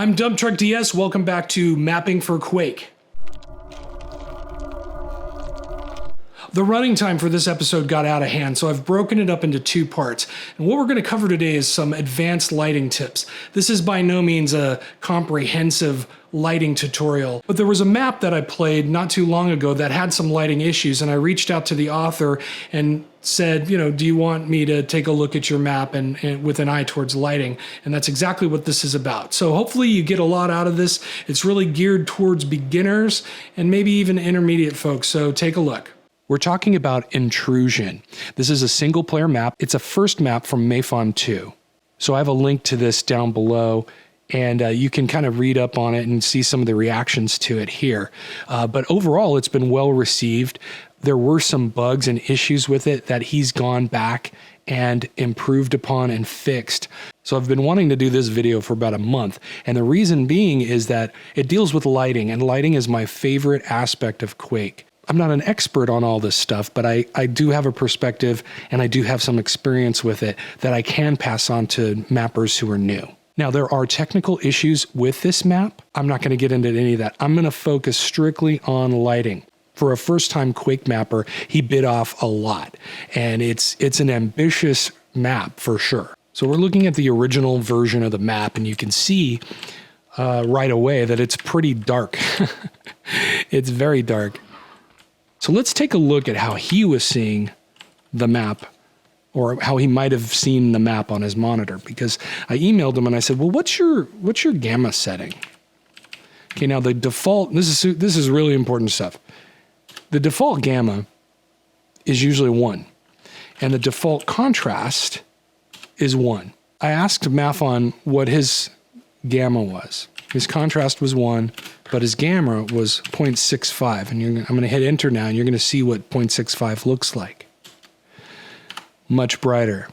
I'm Dump Truck DS. Welcome back to Mapping for Quake. The running time for this episode got out of hand, so I've broken it up into two parts. And what we're going to cover today is some advanced lighting tips. This is by no means a comprehensive lighting tutorial, but there was a map that I played not too long ago that had some lighting issues, and I reached out to the author and said, do you want me to take a look at your map and with an eye towards lighting? And that's exactly what this is about. So hopefully you get a lot out of this. It's really geared towards beginners and maybe even intermediate folks, so take a look. We're talking about Intrusion. This is a single player map. It's a first map from MAFON 2. So I have a link to this down below, and you can kind of read up on it and see some of the reactions to it here. But overall, it's been well received. There were some bugs and issues with it that he's gone back and improved upon and fixed. So I've been wanting to do this video for about a month. And the reason being is that it deals with lighting, and lighting is my favorite aspect of Quake. I'm not an expert on all this stuff, but I do have a perspective and I do have some experience with it that I can pass on to mappers who are new. Now, there are technical issues with this map. I'm not going to get into any of that. I'm going to focus strictly on lighting. For a first-time Quake mapper, he bit off a lot, and it's an ambitious map for sure. So we're looking at the original version of the map, and you can see right away that it's pretty dark. It's very dark. So let's take a look at how he was seeing the map, or how he might have seen the map on his monitor, because I emailed him and I said, well, what's your gamma setting? Okay, now the default, this is really important stuff. The default gamma is usually 1, and the default contrast is 1. I asked MAFON what his gamma was. His contrast was 1, but his gamma was 0.65. And I'm going to hit enter now, and you're going to see what 0.65 looks like. Much brighter,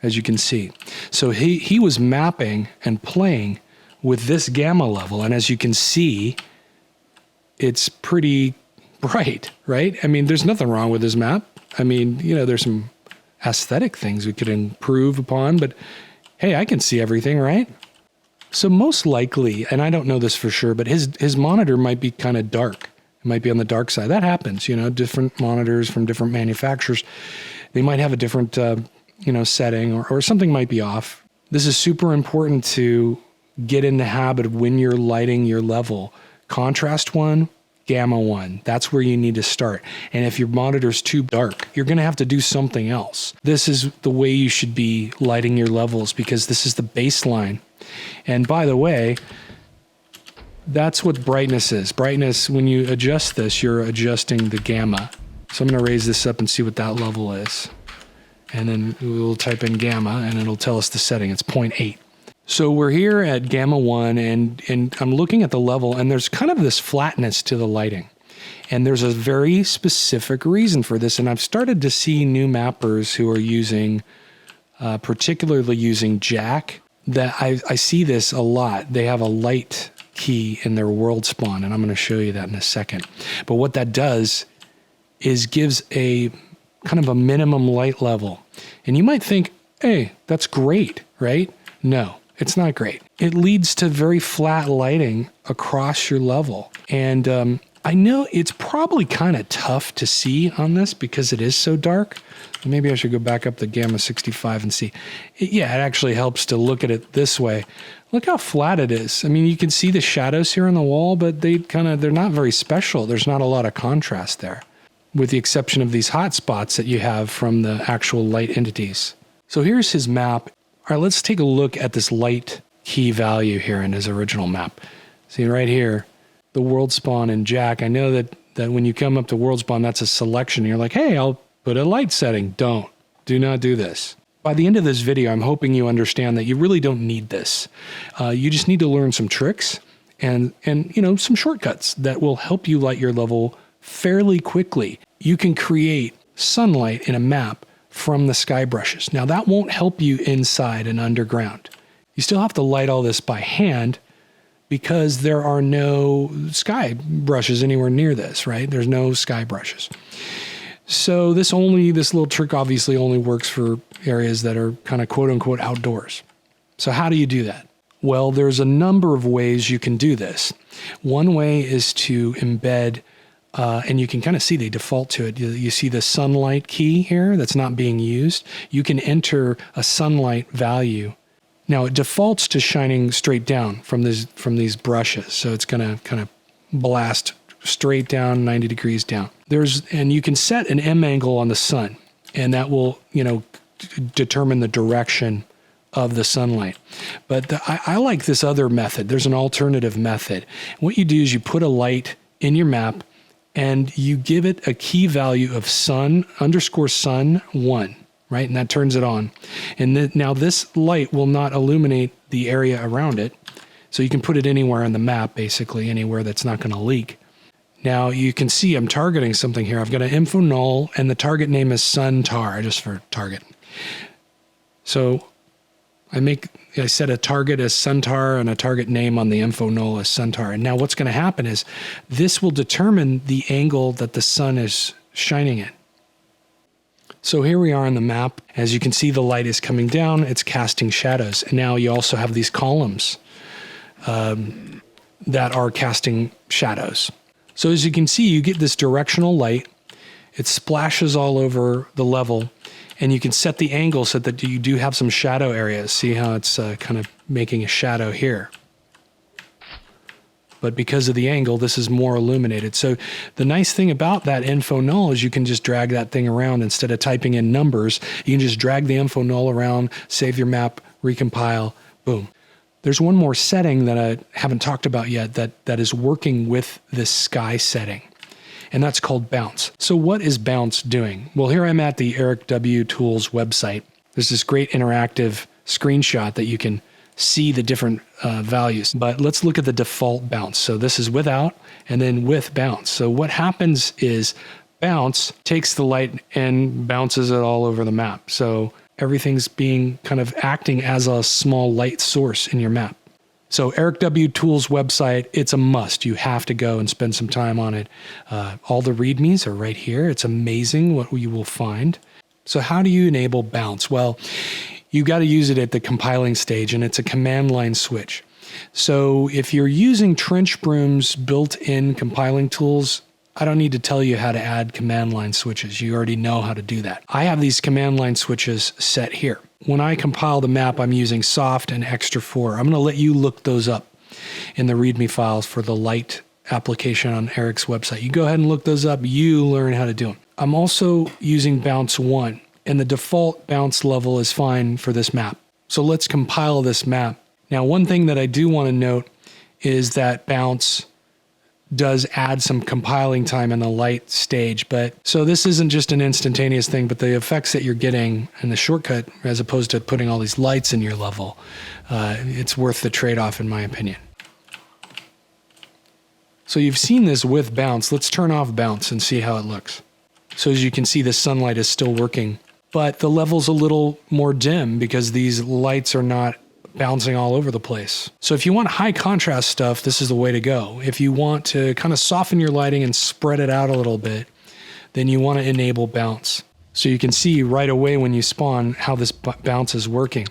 as you can see. So he was mapping and playing with this gamma level, and as you can see, it's pretty bright, right? I mean, there's nothing wrong with this map. I mean, there's some aesthetic things we could improve upon, but hey, I can see everything, right? So most likely, and I don't know this for sure, but his monitor might be kind of dark. It might be on the dark side. That happens, different monitors from different manufacturers. They might have a different, setting, or something might be off. This is super important to get in the habit of when you're lighting your level. Contrast 1, gamma 1. That's where you need to start. And if your monitor's too dark, you're going to have to do something else. This is the way you should be lighting your levels, because this is the baseline. And by the way, that's what brightness is. Brightness, when you adjust this, you're adjusting the gamma. So I'm going to raise this up and see what that level is. And then we'll type in gamma, and it'll tell us the setting. It's 0.8. So we're here at gamma 1, and I'm looking at the level, and there's kind of this flatness to the lighting. And there's a very specific reason for this. And I've started to see new mappers who are using, particularly using Jack, that I see this a lot. They have a light key in their world spawn, and I'm going to show you that in a second. But what that does is gives a kind of a minimum light level. And you might think, hey, that's great, right? No, it's not great. It leads to very flat lighting across your level. And I know it's probably kind of tough to see on this because it is so dark. Maybe I should go back up to gamma 65 and see. It actually helps to look at it this way. Look how flat it is. I mean, you can see the shadows here on the wall, but they're not very special. There's not a lot of contrast there, with the exception of these hot spots that you have from the actual light entities. So here's his map. All right, let's take a look at this light key value here in his original map. See right here, the world spawn in Jack. I know that when you come up to world spawn, that's a selection. You're like, hey, I'll put a light setting. Do not do this. By the end of this video, I'm hoping you understand that you really don't need this. You just need to learn some tricks and some shortcuts that will help you light your level fairly quickly. You can create sunlight in a map from the sky brushes. Now that won't help you inside and underground. You still have to light all this by hand because there are no sky brushes anywhere near this, right? There's no sky brushes. So this little trick obviously only works for areas that are kind of quote unquote outdoors. So how do you do that? Well, there's a number of ways you can do this. One way is to embed, and you can kind of see they default to it. You see the sunlight key here that's not being used. You can enter a sunlight value. Now it defaults to shining straight down from these brushes. So it's going to kind of blast straight down 90 degrees down. And you can set an M angle on the sun, and that will, determine the direction of the sunlight. But I like this other method. There's an alternative method. What you do is you put a light in your map and you give it a key value of sun_sun1, right? And that turns it on. And now this light will not illuminate the area around it. So you can put it anywhere on the map, basically anywhere that's not going to leak. Now you can see I'm targeting something here. I've got an info null and the target name is suntar, just for target. So I set a target as suntar and a target name on the info null as suntar. And now what's going to happen is this will determine the angle that the sun is shining in. So here we are on the map. As you can see, the light is coming down. It's casting shadows. And now you also have these columns that are casting shadows. So as you can see, you get this directional light. It splashes all over the level. And you can set the angle so that you do have some shadow areas. See how it's kind of making a shadow here. But because of the angle, this is more illuminated. So the nice thing about that info null is you can just drag that thing around instead of typing in numbers. You can just drag the info null around, save your map, recompile, boom. There's one more setting that I haven't talked about yet that is working with this sky setting. And that's called bounce. So what is bounce doing? Well, here I'm at the Eric W. Tools website. There's this great interactive screenshot that you can see the different values. But let's look at the default bounce. So this is without and then with bounce. So what happens is bounce takes the light and bounces it all over the map. So everything's being kind of acting as a small light source in your map. So Eric W. Tools website, it's a must. You have to go and spend some time on it. All the readmes are right here. It's amazing what you will find. So how do you enable bounce? Well, you got to use it at the compiling stage, and it's a command line switch. So if you're using TrenchBroom's built-in compiling tools, I don't need to tell you how to add command line switches. You already know how to do that. I have these command line switches set here. When I compile the map, I'm using soft and extra 4. I'm going to let you look those up in the README files for the light application on Eric's website. You go ahead and look those up. You learn how to do them. I'm also using bounce 1, and the default bounce level is fine for this map. So let's compile this map. Now, one thing that I do want to note is that bounce does add some compiling time in the light stage. But so this isn't just an instantaneous thing, but the effects that you're getting in the shortcut, as opposed to putting all these lights in your level, it's worth the trade-off in my opinion. So you've seen this with bounce. Let's turn off bounce and see how it looks. So as you can see, the sunlight is still working, but the level's a little more dim because these lights are not bouncing all over the place. So if you want high contrast stuff, this is the way to go. If you want to kind of soften your lighting and spread it out a little bit, then you want to enable bounce. So you can see right away when you spawn how this bounce is working.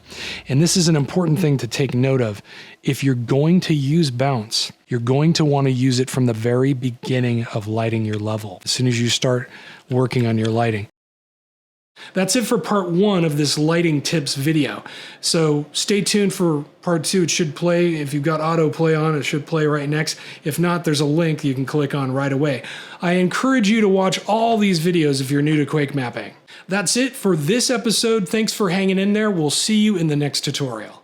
And this is an important thing to take note of. If you're going to use bounce, you're going to want to use it from the very beginning of lighting your level, as soon as you start working on your lighting. That's it for part 1 of this lighting tips video. So stay tuned for part 2. It should play. If you've got autoplay on, it should play right next. If not, there's a link you can click on right away. I encourage you to watch all these videos if you're new to Quake mapping. That's it for this episode. Thanks for hanging in there. We'll see you in the next tutorial.